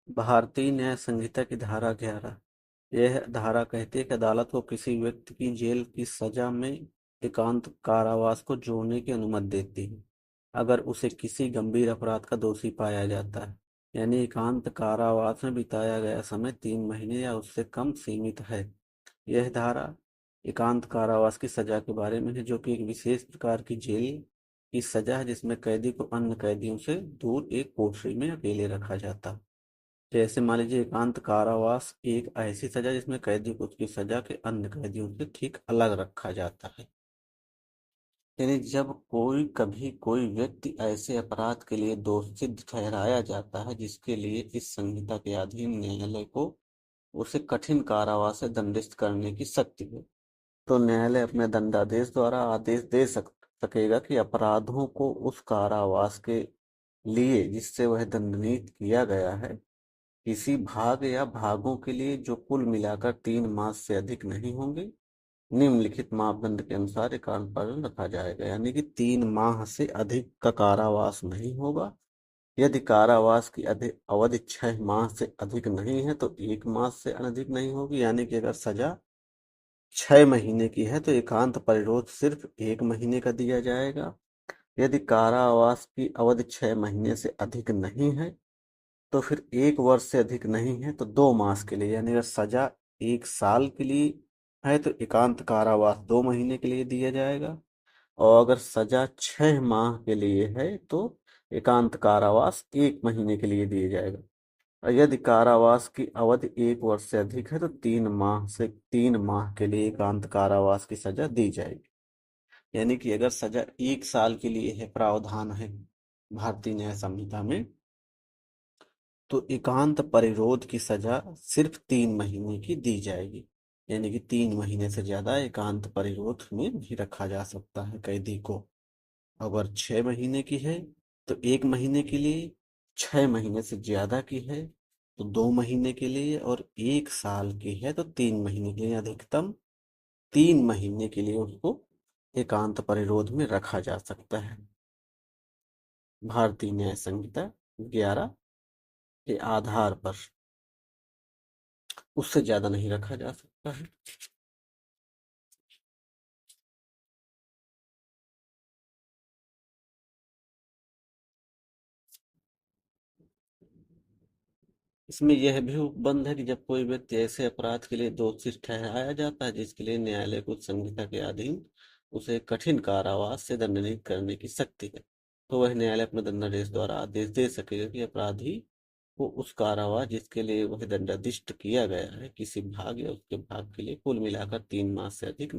भारतीय न्याय संहिता की धारा 11। यह धारा कहती है कि अदालत को किसी व्यक्ति की जेल की सजा में एकांत कारावास को जोड़ने की अनुमति देती है अगर उसे किसी गंभीर अपराध का दोषी पाया जाता है। यानी एकांत कारावास में बिताया गया समय 3 महीने या उससे कम सीमित है। यह धारा एकांत कारावास की सजा के बारे में है, जो कि एक विशेष प्रकार की जेल की सजा है जिसमें कैदी को अन्य कैदियों से दूर एक कोठरी में अकेले रखा जाता है। जैसे मान लीजिए एकांत कारावास एक ऐसी सजा जिसमें कैदी को उसकी सजा के अन्य कैदियों से ठीक अलग रखा जाता है। यानी जब कभी कोई व्यक्ति ऐसे अपराध के लिए दोषी ठहराया जाता है जिसके लिए इस संहिता के अधीन न्यायालय को उसे कठिन कारावास से दंडित करने की शक्ति है, तो न्यायालय अपने दंडादेश द्वारा आदेश दे सकेगा कि अपराधों को उस कारावास के लिए जिससे वह दंडनीय किया गया है किसी भाग या भागों के लिए जो कुल मिलाकर 3 मास से अधिक नहीं होंगे, निम्नलिखित मापदंड के अनुसार एकांत पालन रखा जाएगा। यानी कि 3 माह से अधिक का कारावास नहीं होगा। यदि कारावास की अवधि 6 माह से अधिक नहीं है तो 1 मास से अधिक नहीं होगी। यानी कि अगर सजा 6 महीने की है तो एकांत परिरोध सिर्फ 1 महीने का दिया जाएगा। यदि कारावास की अवधि 6 महीने से अधिक नहीं है तो फिर 1 वर्ष से अधिक नहीं है तो 2 मास के लिए, यानी अगर सजा 1 साल के लिए है तो एकांत कारावास 2 महीने के लिए दिया जाएगा, और अगर सजा 6 माह के लिए है तो एकांत कारावास 1 महीने के लिए दिया जाएगा। और यदि कारावास की अवधि 1 वर्ष से अधिक है तो 3 माह के लिए एकांत कारावास की सजा दी जाएगी। यानी कि अगर सजा 1 साल के लिए है, प्रावधान है भारतीय न्याय संहिता में, तो एकांत परिरोध की सजा सिर्फ 3 महीने की दी जाएगी। यानी कि 3 महीने से ज्यादा एकांत परिरोध में नहीं रखा जा सकता है कैदी को। अगर 6 महीने की है तो 1 महीने के लिए, 6 महीने से ज्यादा की है तो 2 महीने के लिए, और 1 साल की है तो 3 महीने के लिए। अधिकतम 3 महीने के लिए उसको एकांत परिरोध में रखा जा सकता है भारतीय न्याय संहिता 11 के आधार पर। उससे ज्यादा नहीं रखा जा सकता है। इसमें यह भी उपबंध है कि जब कोई व्यक्ति ऐसे अपराध के लिए दोषी ठहराया जाता है जिसके लिए न्यायालय को उस संहिता के अधीन उसे कठिन कारावास से दंडित करने की शक्ति है, तो वह न्यायालय अपने दंडादेश द्वारा आदेश दे सकेगा कि अपराधी को उस कारावास जिसके लिए वह दंडादिष्ट किया गया है किसी भाग या उसके भाग के लिए कुल मिलाकर 3 मास से अधिक